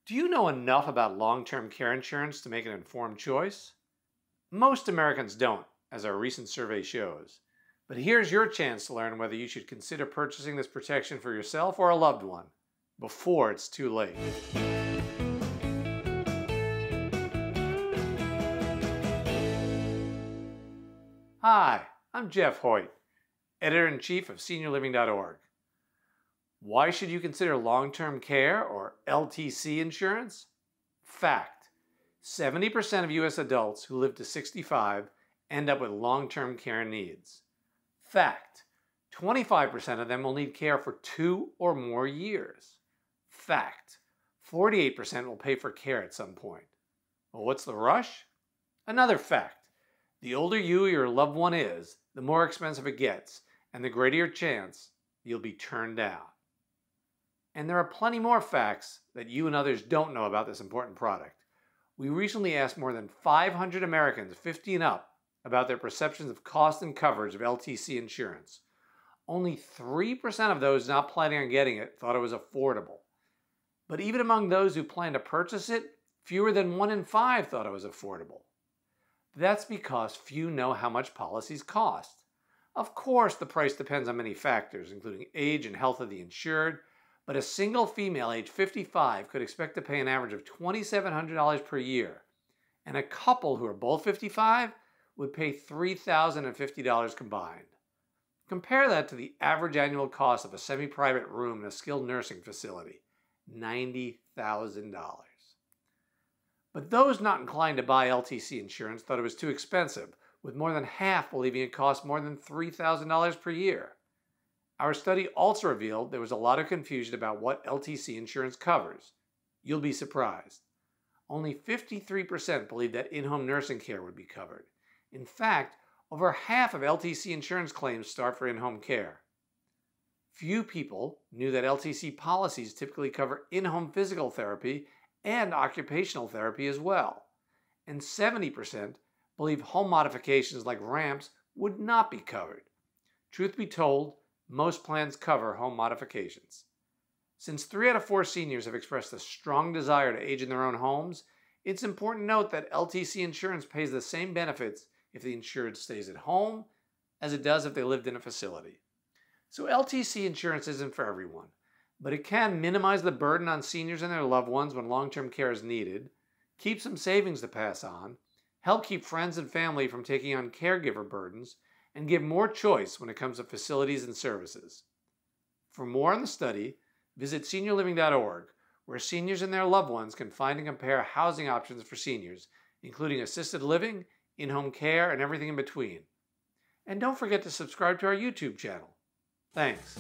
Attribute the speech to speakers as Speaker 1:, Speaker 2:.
Speaker 1: Do you know enough about long-term care insurance to make an informed choice? Most Americans don't, as our recent survey shows. But here's your chance to learn whether you should consider purchasing this protection for yourself or a loved one before it's too late. Hi, I'm Jeff Hoyt, Editor-in-Chief of SeniorLiving.Org. Why should you consider long-term care, or LTC insurance? Fact: 70% of U.S. adults who live to 65 end up with long-term care needs. Fact: 25% of them will need care for 2 or more years. Fact: 48% will pay for care at some point. Well, what's the rush? Another fact: the older you or your loved one is, the more expensive it gets, and the greater your chance you'll be turned down. And there are plenty more facts that you and others don't know about this important product. We recently asked more than 500 Americans 50 and up about their perceptions of cost and coverage of LTC insurance. Only 3% of those not planning on getting it thought it was affordable. But even among those who plan to purchase it, fewer than 1 in 5 thought it was affordable. That's because few know how much policies cost. Of course, the price depends on many factors, including age and health of the insured, but a single female age 55 could expect to pay an average of $2,700 per year, and a couple who are both 55 would pay $3,050 combined. Compare that to the average annual cost of a semi-private room in a skilled nursing facility, $90,000. But those not inclined to buy LTC insurance thought it was too expensive, with more than half believing it cost more than $3,000 per year. Our study also revealed there was a lot of confusion about what LTC insurance covers. You'll be surprised. Only 53% believed that in-home nursing care would be covered. In fact, over half of LTC insurance claims start for in-home care. Few people knew that LTC policies typically cover in-home physical therapy and occupational therapy as well. And 70% believe home modifications like ramps would not be covered. Truth be told, most plans cover home modifications. Since 3 out of 4 seniors have expressed a strong desire to age in their own homes, it's important to note that LTC insurance pays the same benefits if the insured stays at home as it does if they lived in a facility. So LTC insurance isn't for everyone, but it can minimize the burden on seniors and their loved ones when long-term care is needed, keep some savings to pass on, help keep friends and family from taking on caregiver burdens, and give more choice when it comes to facilities and services. For more on the study, visit SeniorLiving.org, where seniors and their loved ones can find and compare housing options for seniors, including assisted living, in-home care, and everything in between. And don't forget to subscribe to our YouTube channel. Thanks.